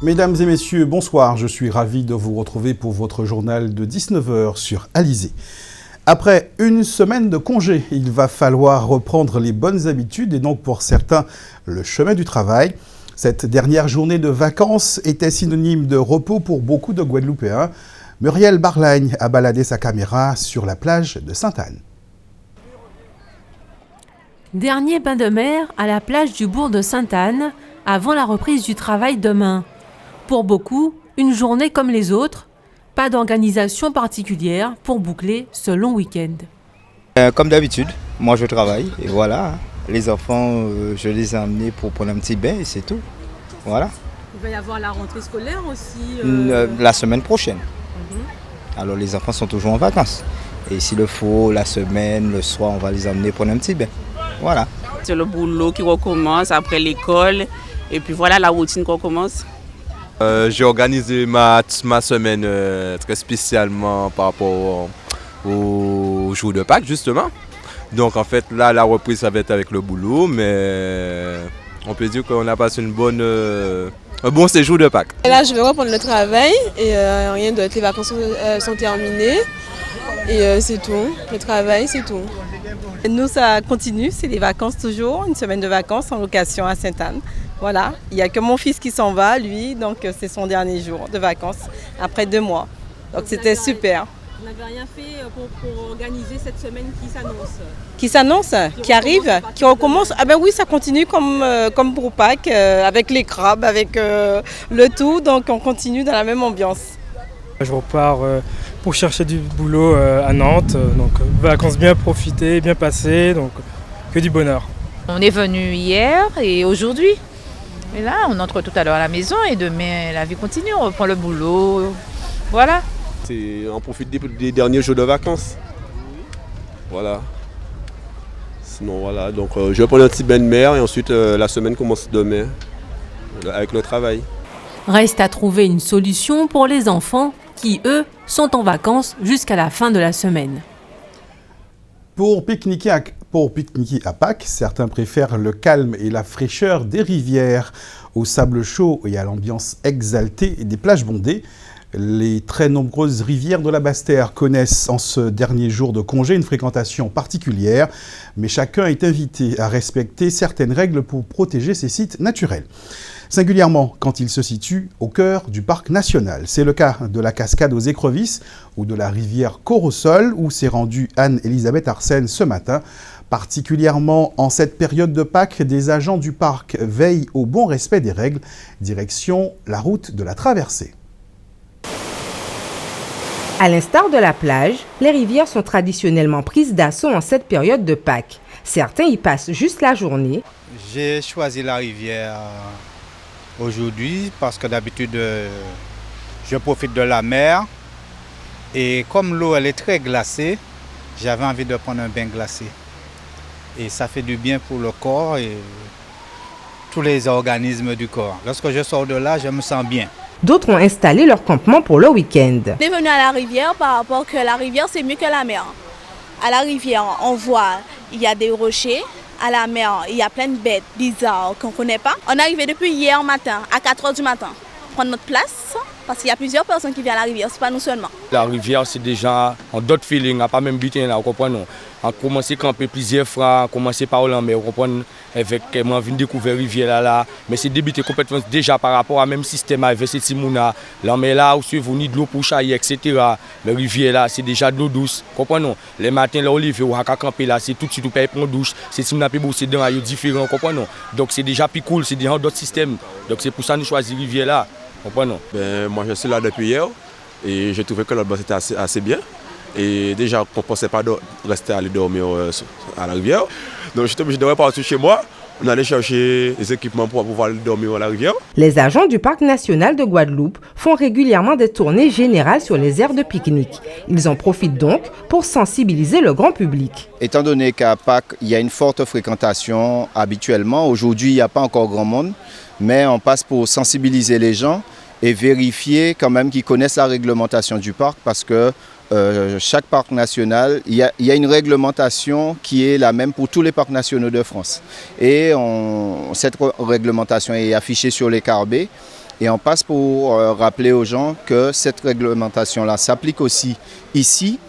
Mesdames et messieurs, bonsoir. Je suis ravi de vous retrouver pour votre journal de 19h sur Alizé. Après une semaine de congé, il va falloir reprendre les bonnes habitudes et donc pour certains, le chemin du travail. Cette dernière journée de vacances était synonyme de repos pour beaucoup de Guadeloupéens. Muriel Barlagne a baladé sa caméra sur la plage de Sainte-Anne. Dernier bain de mer à la plage du bourg de Sainte-Anne avant la reprise du travail demain. Pour beaucoup, une journée comme les autres, pas d'organisation particulière pour boucler ce long week-end. Comme d'habitude, moi je travaille et voilà. Les enfants, je les ai amenés pour prendre un petit bain et c'est tout. Voilà. Il va y avoir la rentrée scolaire aussi La semaine prochaine. Alors les enfants sont toujours en vacances. Et s'il le faut, la semaine, le soir, on va les amener prendre un petit bain. Voilà. C'est le boulot qui recommence après l'école. Et puis voilà la routine qu'on commence. J'ai organisé ma semaine très spécialement par rapport au jour de Pâques justement. Donc en fait là la reprise ça va être avec le boulot, mais on peut dire qu'on a passé un bon séjour de Pâques. Et là je vais reprendre le travail et rien d'autre, les vacances sont terminées et c'est tout, le travail c'est tout. Nous ça continue, c'est les vacances toujours, une semaine de vacances en location à Sainte-Anne. Voilà, il n'y a que mon fils qui s'en va, lui, donc c'est son dernier jour de vacances, après 2 mois. Donc c'était super. Vous n'avez rien fait pour organiser cette semaine qui s'annonce? Qui s'annonce, qui arrive, qui recommence. Ah ben oui, ça continue comme pour Pâques, avec les crabes, avec le tout, donc on continue dans la même ambiance. Je repars pour chercher du boulot à Nantes, donc vacances bien profitées, bien passées, donc que du bonheur. On est venu hier et aujourd'hui. Et là, on entre tout à l'heure à la maison et demain, la vie continue, on reprend le boulot. Voilà. On profite des derniers jours de vacances. Voilà. Sinon, voilà. Donc, je vais prendre un petit bain de mer et ensuite, la semaine commence demain avec le travail. Reste à trouver une solution pour les enfants qui, eux, sont en vacances jusqu'à la fin de la semaine. Pour pique-niquer à Pâques, certains préfèrent le calme et la fraîcheur des rivières, au sable chaud et à l'ambiance exaltée des plages bondées. Les très nombreuses rivières de la Basse-Terre connaissent en ce dernier jour de congé une fréquentation particulière, mais chacun est invité à respecter certaines règles pour protéger ces sites naturels. Singulièrement quand il se situe au cœur du parc national. C'est le cas de la cascade aux Écrevisses ou de la rivière Corosol où s'est rendue Anne-Elisabeth Arsène ce matin. Particulièrement en cette période de Pâques, des agents du parc veillent au bon respect des règles. Direction la route de la traversée. À l'instar de la plage, les rivières sont traditionnellement prises d'assaut en cette période de Pâques. Certains y passent juste la journée. J'ai choisi la rivière aujourd'hui parce que d'habitude je profite de la mer et comme l'eau elle est très glacée, j'avais envie de prendre un bain glacé. Et ça fait du bien pour le corps et tous les organismes du corps. Lorsque je sors de là, je me sens bien. D'autres ont installé leur campement pour le week-end. On est venu à la rivière par rapport que la rivière c'est mieux que la mer. À la rivière, on voit, il y a des rochers. À la mer, il y a plein de bêtes bizarres qu'on ne connaît pas. On est arrivé depuis hier matin, à 4h du matin, prendre notre place, parce qu'il y a plusieurs personnes qui viennent à la rivière, ce n'est pas nous seulement. La rivière, c'est déjà un d'autres feeling, pas même butin là, vous comprenez. On a commencé à camper plusieurs fois, on a commencé par la mer, vous comprenez, avec moi, je viens découvrir la rivière là, mais c'est débuté complètement déjà par rapport à même système avec ces Timouna. La mer là, où vous ni de l'eau pour chailler, etc. La rivière là, c'est déjà de l'eau douce, comprenez. Les matins, là, on levé, on a camper là, c'est tout de suite, on peut prendre douche, c'est Timouna peut bosser dans un différent, comprenez. Donc c'est déjà plus cool, c'est déjà d'autres systèmes. Donc c'est pour ça que nous choisissons la rivière là, comprenez. Moi je suis là depuis hier et j'ai trouvé que l'ambiance était assez bien. Et déjà, on ne pensait pas rester aller dormir à la rivière. Donc j'étais obligé de repartir chez moi. On allait chercher des équipements pour pouvoir dormir à la rivière. Les agents du Parc national de Guadeloupe font régulièrement des tournées générales sur les aires de pique-nique. Ils en profitent donc pour sensibiliser le grand public. Étant donné qu'à Pâques, il y a une forte fréquentation habituellement, aujourd'hui il n'y a pas encore grand monde, mais on passe pour sensibiliser les gens et vérifier quand même qu'ils connaissent la réglementation du parc parce que chaque parc national, il y a une réglementation qui est la même pour tous les parcs nationaux de France. Et cette réglementation est affichée sur les carbets Et on passe pour rappeler aux gens que cette réglementation-là s'applique aussi ici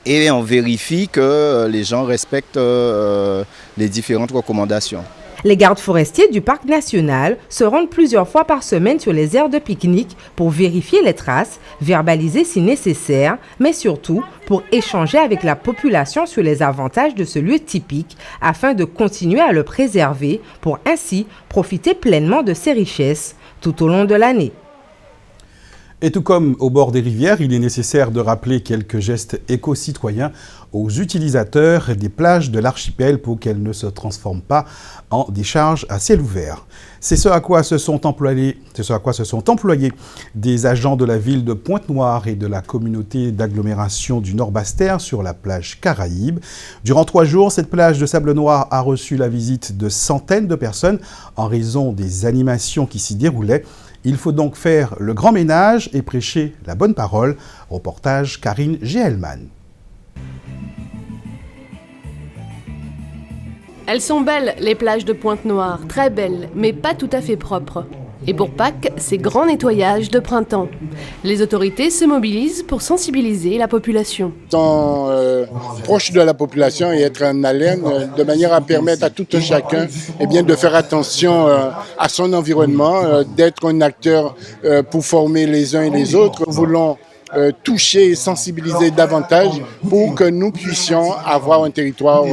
et on vérifie que les gens respectent les différentes recommandations. Les gardes forestiers du parc national se rendent plusieurs fois par semaine sur les aires de pique-nique pour vérifier les traces, verbaliser si nécessaire, mais surtout pour échanger avec la population sur les avantages de ce lieu typique afin de continuer à le préserver pour ainsi profiter pleinement de ses richesses tout au long de l'année. Et tout comme au bord des rivières, il est nécessaire de rappeler quelques gestes éco-citoyens aux utilisateurs des plages de l'archipel pour qu'elles ne se transforment pas en décharges à ciel ouvert. C'est ce à quoi se sont employés des agents de la ville de Pointe-Noire et de la communauté d'agglomération du Nord-Basse-Terre sur la plage Caraïbe. Durant 3 jours, cette plage de sable noir a reçu la visite de centaines de personnes en raison des animations qui s'y déroulaient. Il faut donc faire le grand ménage et prêcher la bonne parole. Reportage Karine Géhelman. Elles sont belles, les plages de Pointe-Noire, très belles, mais pas tout à fait propres. Et pour Pâques, c'est grand nettoyage de printemps. Les autorités se mobilisent pour sensibiliser la population. Être proche de la population et être en haleine de manière à permettre à tout un chacun de faire attention à son environnement, d'être un acteur pour former les uns et les autres. Nous voulons toucher et sensibiliser davantage pour que nous puissions avoir un territoire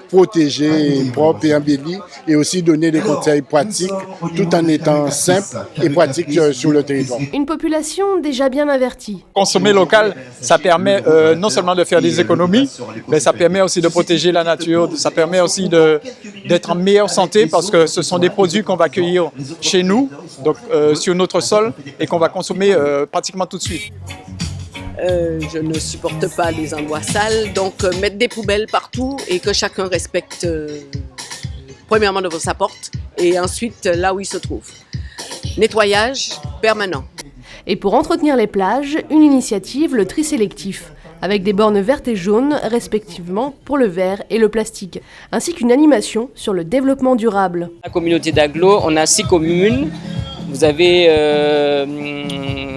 protégé, propre et embelli, et aussi donner des conseils pratiques tout en étant simple et pratique sur le territoire. Une population déjà bien avertie. Consommer local, ça permet non seulement de faire des économies, mais ça permet aussi de protéger la nature, ça permet aussi d'être en meilleure santé parce que ce sont des produits qu'on va cueillir chez nous, donc sur notre sol, et qu'on va consommer pratiquement tout de suite. Je ne supporte pas les endroits sales, donc mettre des poubelles partout et que chacun respecte premièrement devant sa porte et ensuite là où il se trouve. Nettoyage permanent. Et pour entretenir les plages, une initiative, le tri sélectif, avec des bornes vertes et jaunes respectivement pour le verre et le plastique, ainsi qu'une animation sur le développement durable. La communauté d'Aglo, on a 6 communes. Vous avez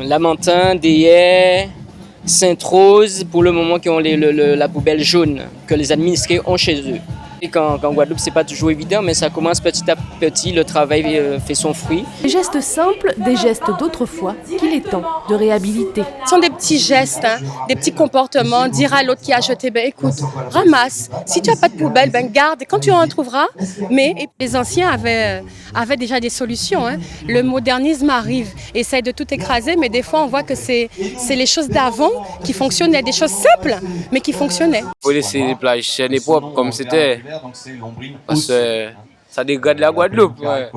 Lamentin, Déhais, Sainte-Rose, pour le moment, qui ont la poubelle jaune que les administrés ont chez eux. Et qu'en Guadeloupe, c'est pas toujours évident, mais ça commence petit à petit, le travail fait son fruit. Des gestes simples, des gestes d'autrefois, qu'il est temps de réhabiliter. Ce sont des petits gestes, des petits comportements, dire à l'autre qui a jeté, écoute, ramasse, si tu n'as pas de poubelle, garde, quand tu en trouveras. Mais les anciens avaient déjà des solutions. Le modernisme arrive, essaye de tout écraser, mais des fois on voit que c'est les choses d'avant qui fonctionnaient, des choses simples, mais qui fonctionnaient. Il faut laisser les plages saines et propres comme c'était. Parce que ça dégrade la Guadeloupe. Ouais.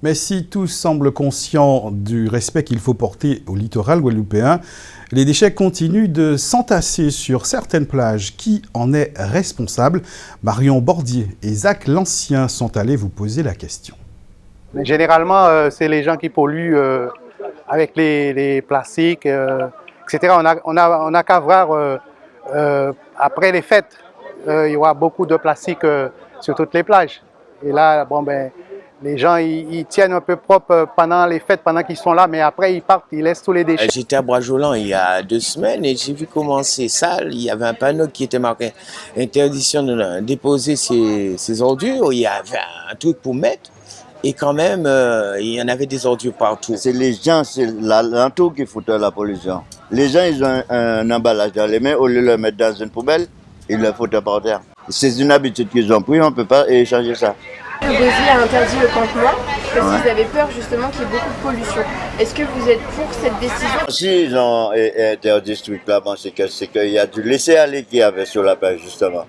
Mais si tous semblent conscients du respect qu'il faut porter au littoral guadeloupéen, les déchets continuent de s'entasser sur certaines plages. Qui en est responsable? Marion Bordier et Zach L'Ancien sont allés vous poser la question. Généralement, c'est les gens qui polluent avec les plastiques, etc. On a qu'à voir après les fêtes. Il y aura beaucoup de plastique sur toutes les plages. Et là, les gens, ils tiennent un peu propre pendant les fêtes, pendant qu'ils sont là, mais après, ils partent, ils laissent tous les déchets. J'étais à Bois-Jolant il y a 2 semaines et j'ai vu comment c'est sale. Il y avait un panneau qui était marqué « Interdiction de déposer ses ordures ». Il y avait un truc pour mettre. Et quand même, il y en avait des ordures partout. C'est les gens, c'est l'entour qui fout la pollution. Les gens, ils ont un emballage dans les mains, au lieu de le mettre dans une poubelle, ils le foutent par terre. C'est une habitude qu'ils ont pris, on ne peut pas changer ça. Le Brésil a interdit le campement parce qu'ils avaient peur justement qu'il y ait beaucoup de pollution. Est-ce que vous êtes pour cette décision? Si ils ont interdit ce truc-là, c'est qu'il y a du laisser-aller qu'il y avait sur la plage justement.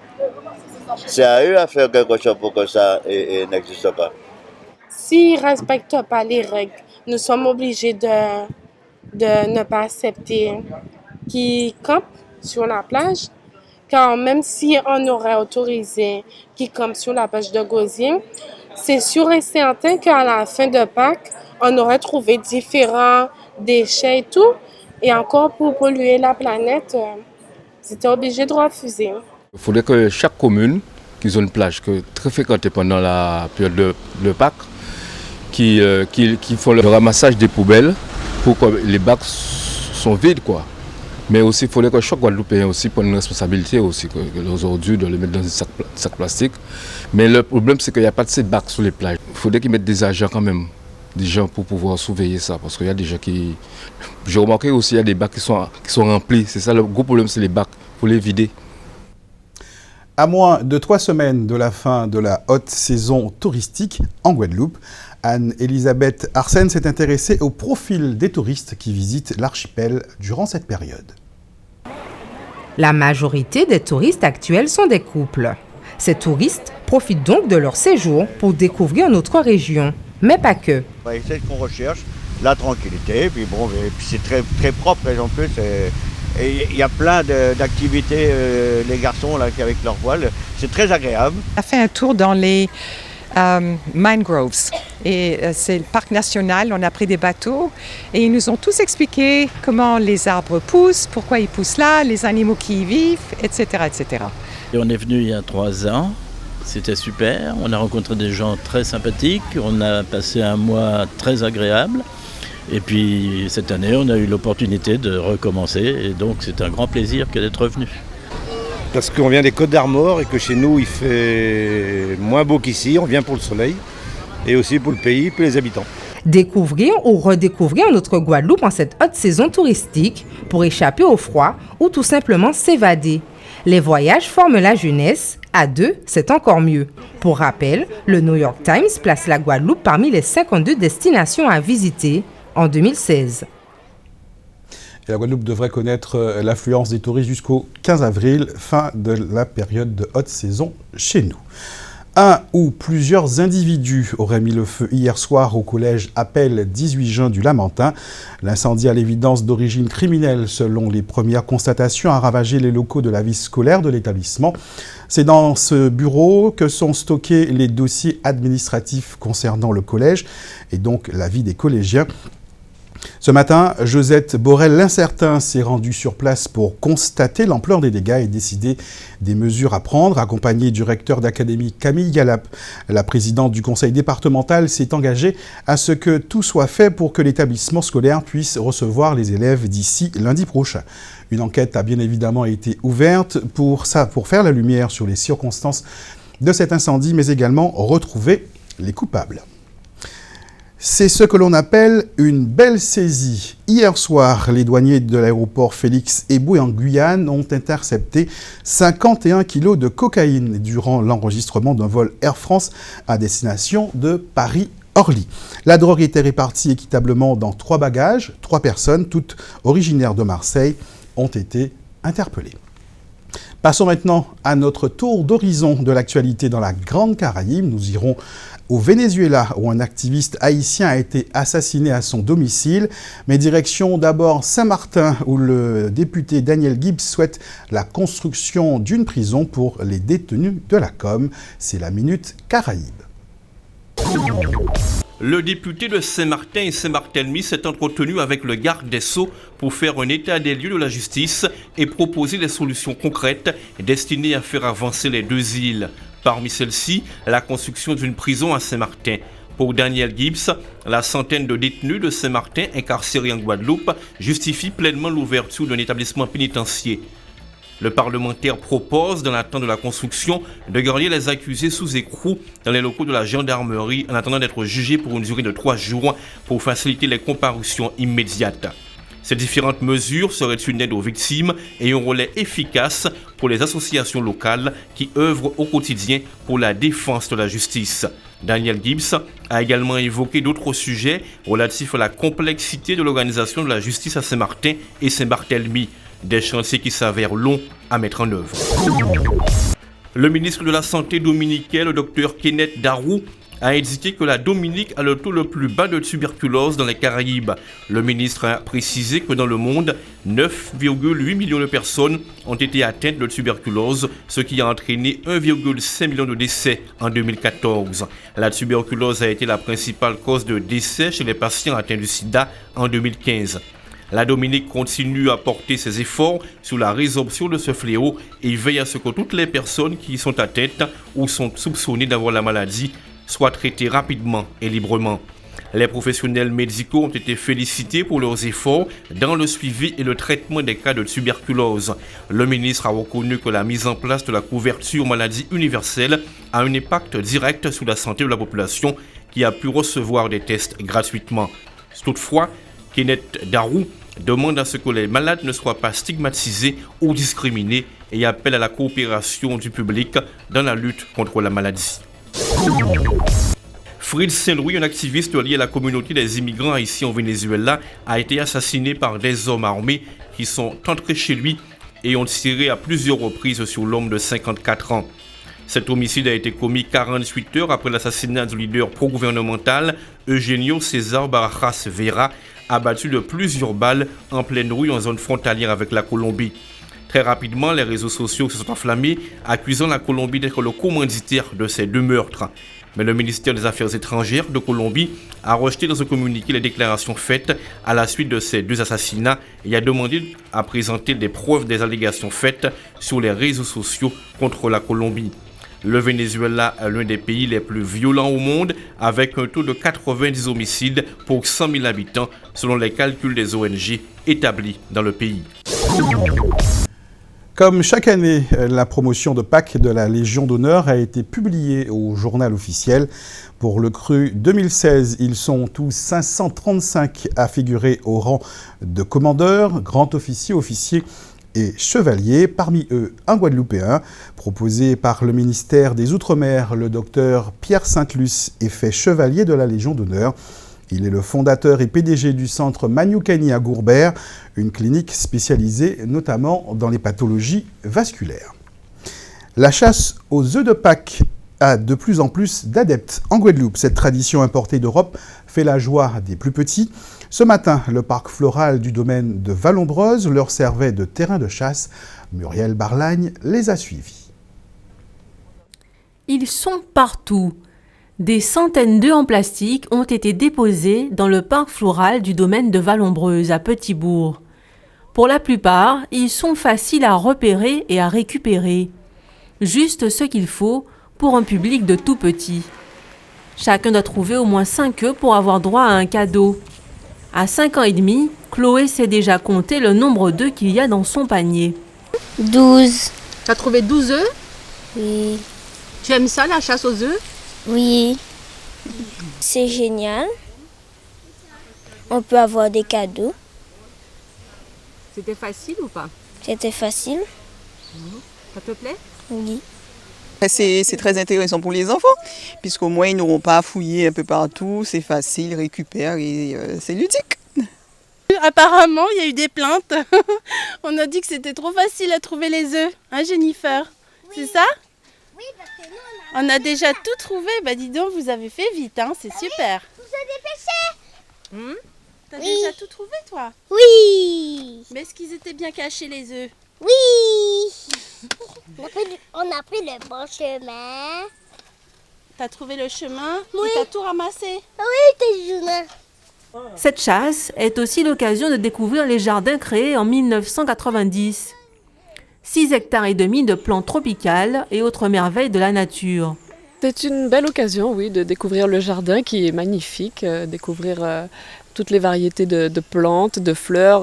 C'est à eux à faire quelque chose pour que ça n'existe pas. S'ils ne respectent pas les règles, nous sommes obligés de ne pas accepter qu'ils campent sur la plage. Car même si on aurait autorisé qu'ils campent sur la plage de Gosier, c'est sûr et certain qu'à la fin de Pâques, on aurait trouvé différents déchets et tout. Et encore pour polluer la planète, c'était obligé de refuser. Il faudrait que chaque commune qui a une plage très fréquentée pendant la période de Pâques, qui font le ramassage des poubelles pour que les bacs sont vides, quoi. Mais aussi, il faudrait que chaque Guadeloupéen aussi prenne une responsabilité aussi, que les ordures, de les mettre dans un sac plastique. Mais le problème, c'est qu'il n'y a pas de ces bacs sur les plages. Il faudrait qu'ils mettent des agents quand même, des gens pour pouvoir surveiller ça. Parce qu'il y a des gens qui... J'ai remarqué aussi, il y a des bacs qui sont remplis. C'est ça, le gros problème, c'est les bacs. Il faut les vider. À moins de 3 semaines de la fin de la haute saison touristique en Guadeloupe, Anne-Elisabeth Arsène s'est intéressée au profil des touristes qui visitent l'archipel durant cette période. La majorité des touristes actuels sont des couples. Ces touristes profitent donc de leur séjour pour découvrir notre région, mais pas que. C'est ce qu'on recherche, la tranquillité, puis bon, et puis c'est très, très propre en plus. Et il y a plein d'activités, les garçons là, avec leur voile, c'est très agréable. On a fait un tour dans les mangroves et c'est le parc national, on a pris des bateaux et ils nous ont tous expliqué comment les arbres poussent, pourquoi ils poussent là, les animaux qui y vivent, etc. etc. Et on est venu il y a 3 ans, c'était super, on a rencontré des gens très sympathiques, on a passé un mois très agréable. Et puis cette année, on a eu l'opportunité de recommencer et donc c'est un grand plaisir que d'être revenu. Parce qu'on vient des Côtes d'Armor et que chez nous il fait moins beau qu'ici, on vient pour le soleil et aussi pour le pays, pour les habitants. Découvrir ou redécouvrir notre Guadeloupe en cette haute saison touristique pour échapper au froid ou tout simplement s'évader. Les voyages forment la jeunesse, à 2, c'est encore mieux. Pour rappel, le New York Times place la Guadeloupe parmi les 52 destinations à visiter en 2016. Et la Guadeloupe devrait connaître l'affluence des touristes jusqu'au 15 avril, fin de la période de haute saison chez nous. Un ou plusieurs individus auraient mis le feu hier soir au collège Appel 18 juin du Lamentin. L'incendie à l'évidence d'origine criminelle, selon les premières constatations, a ravagé les locaux de la vie scolaire de l'établissement. C'est dans ce bureau que sont stockés les dossiers administratifs concernant le collège et donc la vie des collégiens. Ce matin, Josette Borel, l'incertain, s'est rendue sur place pour constater l'ampleur des dégâts et décider des mesures à prendre. Accompagnée du recteur d'académie Camille Galap, la présidente du conseil départemental s'est engagée à ce que tout soit fait pour que l'établissement scolaire puisse recevoir les élèves d'ici lundi prochain. Une enquête a bien évidemment été ouverte pour faire la lumière sur les circonstances de cet incendie, mais également retrouver les coupables. C'est ce que l'on appelle une belle saisie. Hier soir, les douaniers de l'aéroport Félix Éboué en Guyane ont intercepté 51 kilos de cocaïne durant l'enregistrement d'un vol Air France à destination de Paris-Orly. La drogue était répartie équitablement dans 3 bagages. 3 personnes, toutes originaires de Marseille, ont été interpellées. Passons maintenant à notre tour d'horizon de l'actualité dans la Grande Caraïbe. Nous irons au Venezuela, où un activiste haïtien a été assassiné à son domicile. Mais direction d'abord Saint-Martin, où le député Daniel Gibbs souhaite la construction d'une prison pour les détenus de la Com. C'est la Minute Caraïbe. Le député de Saint-Martin et Saint-Barthélemy s'est entretenu avec le garde des Sceaux pour faire un état des lieux de la justice et proposer des solutions concrètes destinées à faire avancer les 2 îles. Parmi celles-ci, la construction d'une prison à Saint-Martin. Pour Daniel Gibbs, la centaine de détenus de Saint-Martin incarcérés en Guadeloupe justifie pleinement l'ouverture d'un établissement pénitentiaire. Le parlementaire propose, dans l'attente de la construction, de garder les accusés sous écrou dans les locaux de la gendarmerie en attendant d'être jugés pour une durée de 3 jours pour faciliter les comparutions immédiates. Ces différentes mesures seraient une aide aux victimes et un relais efficace pour les associations locales qui œuvrent au quotidien pour la défense de la justice. Daniel Gibbs a également évoqué d'autres sujets relatifs à la complexité de l'organisation de la justice à Saint-Martin et Saint-Barthélemy, des chantiers qui s'avèrent longs à mettre en œuvre. Le ministre de la Santé dominicain, le Dr Kenneth Darroux, a indiqué que la Dominique a le taux le plus bas de tuberculose dans les Caraïbes. Le ministre a précisé que dans le monde, 9,8 millions de personnes ont été atteintes de tuberculose, ce qui a entraîné 1,5 million de décès en 2014. La tuberculose a été la principale cause de décès chez les patients atteints du sida en 2015. La Dominique continue à porter ses efforts sur la résorption de ce fléau et veille à ce que toutes les personnes qui y sont atteintes ou sont soupçonnées d'avoir la maladie soient traitées rapidement et librement. Les professionnels médicaux ont été félicités pour leurs efforts dans le suivi et le traitement des cas de tuberculose. Le ministre a reconnu que la mise en place de la couverture maladie universelle a un impact direct sur la santé de la population qui a pu recevoir des tests gratuitement. Toutefois, Kenneth Darou demande à ce que les malades ne soient pas stigmatisés ou discriminés et appelle à la coopération du public dans la lutte contre la maladie. Fritz Saint-Louis, un activiste lié à la communauté des immigrants haïtiens au Venezuela, a été assassiné par des hommes armés qui sont entrés chez lui et ont tiré à plusieurs reprises sur l'homme de 54 ans. Cet homicide a été commis 48 heures après l'assassinat du leader pro-gouvernemental Eugenio César Barajas Vera, abattu de plusieurs balles en pleine rue en zone frontalière avec la Colombie. Très rapidement, les réseaux sociaux se sont enflammés, accusant la Colombie d'être le commanditaire de ces deux meurtres. Mais le ministère des Affaires étrangères de Colombie a rejeté dans un communiqué les déclarations faites à la suite de ces deux assassinats et a demandé à présenter des preuves des allégations faites sur les réseaux sociaux contre la Colombie. Le Venezuela est l'un des pays les plus violents au monde, avec un taux de 90 homicides pour 100 000 habitants, selon les calculs des ONG établis dans le pays. Comme chaque année, la promotion de Pâques de la Légion d'honneur a été publiée au journal officiel. Pour le cru 2016, ils sont tous 535 à figurer au rang de commandeur, grand officier, officier et chevalier, parmi eux un Guadeloupéen, proposé par le ministère des Outre-mer. Le docteur Pierre Sainte-Luce est fait chevalier de la Légion d'honneur. Il est le fondateur et PDG du centre Manioucani à Gourbert, une clinique spécialisée notamment dans les pathologies vasculaires. La chasse aux œufs de Pâques a de plus en plus d'adeptes en Guadeloupe. Cette tradition importée d'Europe fait la joie des plus petits. Ce matin, le parc floral du domaine de Vallombreuse leur servait de terrain de chasse. Muriel Barlagne les a suivis. Ils sont partout. Des centaines d'œufs en plastique ont été déposés dans le parc floral du domaine de Vallombreuse à Petit-Bourg. Pour la plupart, ils sont faciles à repérer et à récupérer. Juste ce qu'il faut pour un public de tout petits. Chacun doit trouver au moins 5 œufs pour avoir droit à un cadeau. À 5 ans et demi, Chloé sait déjà compter le nombre d'œufs qu'il y a dans son panier. 12. Tu as trouvé 12 œufs? Oui. Tu aimes ça, la chasse aux œufs? Oui. C'est génial. On peut avoir des cadeaux. C'était facile ou pas? C'était facile. Ça te plaît? Oui. C'est très intéressant pour les enfants, puisqu'au moins ils n'auront pas à fouiller un peu partout, c'est facile, ils récupèrent et c'est ludique. Apparemment, il y a eu des plaintes. On a dit que c'était trop facile à trouver les œufs, hein Jennifer? Oui. C'est ça? Oui, parce que nous, on a déjà tout trouvé. Bah dis donc, vous avez fait vite, hein, c'est super. Vous vous dépêchez. T'as déjà tout trouvé, toi? Oui. Mais est-ce qu'ils étaient bien cachés, les œufs? Oui. On a pris le bon chemin. T'as trouvé le chemin? Oui. Et t'as tout ramassé? Oui, t'es jeune. Cette chasse est aussi l'occasion de découvrir les jardins créés en 1990. 6 hectares et demi de plantes tropicales et autres merveilles de la nature. C'est une belle occasion, oui, de découvrir le jardin qui est magnifique, découvrir toutes les variétés de plantes, de fleurs,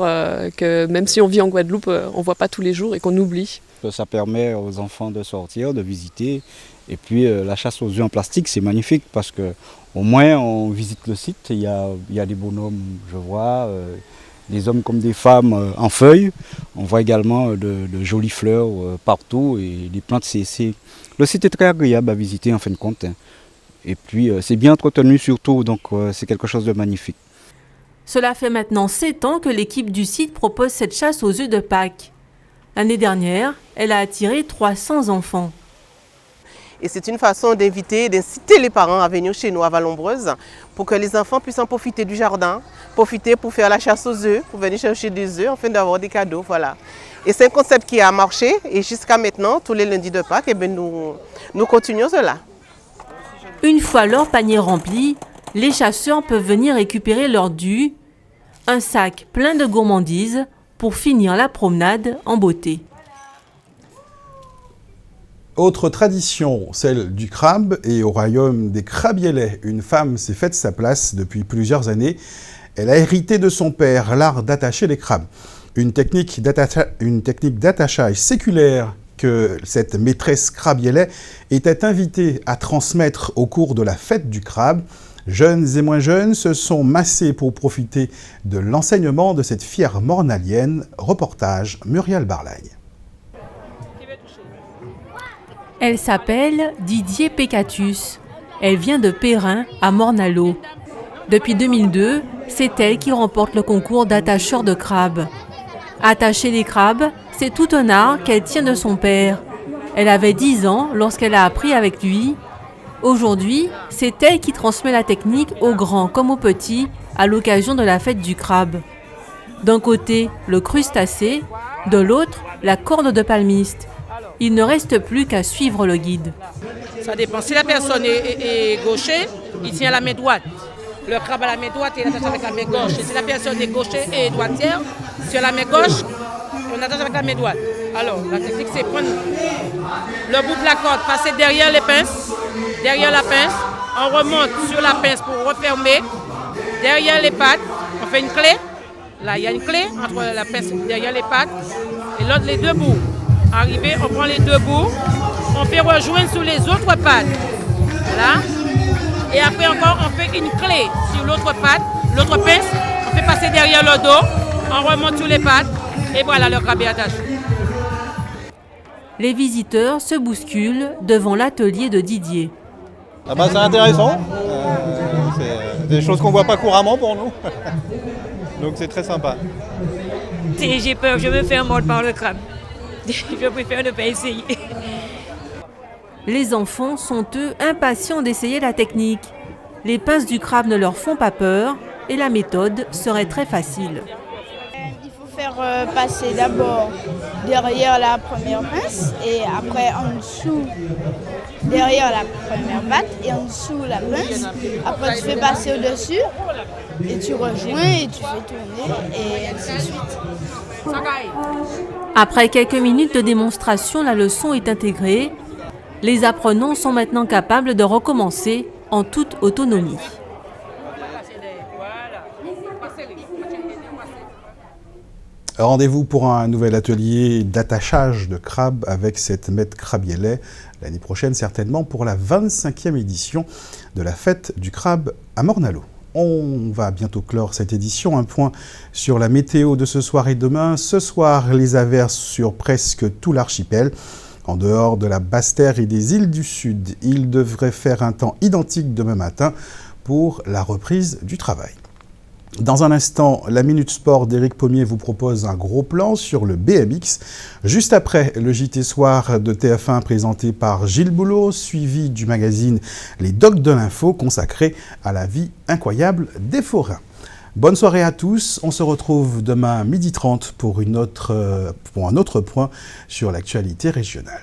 que même si on vit en Guadeloupe, on ne voit pas tous les jours et qu'on oublie. Ça permet aux enfants de sortir, de visiter. Et puis la chasse aux œufs en plastique, c'est magnifique parce qu'au moins on visite le site, il y a des bonhommes, je vois, des hommes comme des femmes en feuilles. On voit également de jolies fleurs partout et des plantes. Le site est très agréable à visiter en fin de compte. Et puis c'est bien entretenu surtout, donc c'est quelque chose de magnifique. Cela fait maintenant 7 ans que l'équipe du site propose cette chasse aux œufs de Pâques. L'année dernière, elle a attiré 300 enfants. Et c'est une façon d'inviter, d'inciter les parents à venir chez nous à Vallombreuse pour que les enfants puissent en profiter du jardin, profiter pour faire la chasse aux œufs, pour venir chercher des œufs afin d'avoir des cadeaux. Voilà. Et c'est un concept qui a marché et jusqu'à maintenant, tous les lundis de Pâques, nous continuons cela. Une fois leur panier rempli, les chasseurs peuvent venir récupérer leur dû, un sac plein de gourmandises pour finir la promenade en beauté. Autre tradition, celle du crabe, et au royaume des crabielets, une femme s'est faite sa place depuis plusieurs années. Elle a hérité de son père l'art d'attacher les crabes. Une technique d'attachage séculaire que cette maîtresse crabielet était invitée à transmettre au cours de la fête du crabe. Jeunes et moins jeunes se sont massés pour profiter de l'enseignement de cette fière mornalienne. Reportage Muriel Barlagne. Elle s'appelle Didier Pécatus. Elle vient de Perrin, à Morne-à-l'Eau. Depuis 2002, c'est elle qui remporte le concours d'attacheur de crabes. Attacher les crabes, c'est tout un art qu'elle tient de son père. Elle avait 10 ans lorsqu'elle a appris avec lui. Aujourd'hui, c'est elle qui transmet la technique aux grands comme aux petits à l'occasion de la fête du crabe. D'un côté, le crustacé, de l'autre, la corde de palmiste. Il ne reste plus qu'à suivre le guide. Ça dépend. Si la personne est gaucher, il tient la main droite. Le crabe à la main droite, il attache avec la main gauche. Et si la personne est gaucher et droitière, sur la main gauche, on attache avec la main droite. Alors, la technique, c'est prendre le bout de la corde, passer derrière les pinces, derrière la pince, on remonte sur la pince pour refermer, derrière les pattes, on fait une clé. Là, il y a une clé entre la pince derrière les pattes et l'autre, les deux bouts. Arrivé, on prend les deux bouts, on fait rejoindre sur les autres pattes. Là. Et après encore, on fait une clé sur l'autre patte, l'autre pince, on fait passer derrière le dos, on remonte sur les pattes et voilà, le crabe est attaché. Les visiteurs se bousculent devant l'atelier de Didier. Ah bah, c'est intéressant, c'est des choses qu'on ne voit pas couramment pour nous, donc c'est très sympa. J'ai peur, je me fais mordre par le crabe. Je préfère ne pas essayer. Les enfants sont eux impatients d'essayer la technique. Les pinces du crabe ne leur font pas peur et la méthode serait très facile. Il faut faire passer d'abord derrière la première pince et après en dessous derrière la première patte et en dessous la pince. Après tu fais passer au-dessus et tu rejoins et tu fais tourner et ainsi de suite. Après quelques minutes de démonstration, la leçon est intégrée. Les apprenants sont maintenant capables de recommencer en toute autonomie. Rendez-vous pour un nouvel atelier d'attachage de crabes avec cette maître crabielet l'année prochaine, certainement pour la 25e édition de la fête du crabe à Morne-à-l'Eau. On va bientôt clore cette édition. Un point sur la météo de ce soir et demain. Ce soir, les averses sur presque tout l'archipel. En dehors de la Basse-Terre et des îles du Sud, il devrait faire un temps identique demain matin pour la reprise du travail. Dans un instant, la Minute Sport d'Éric Pommier vous propose un gros plan sur le BMX. Juste après, le JT Soir de TF1 présenté par Gilles Boulot, suivi du magazine Les Docs de l'Info consacré à la vie incroyable des forains. Bonne soirée à tous, on se retrouve demain 12h30 pour un autre point sur l'actualité régionale.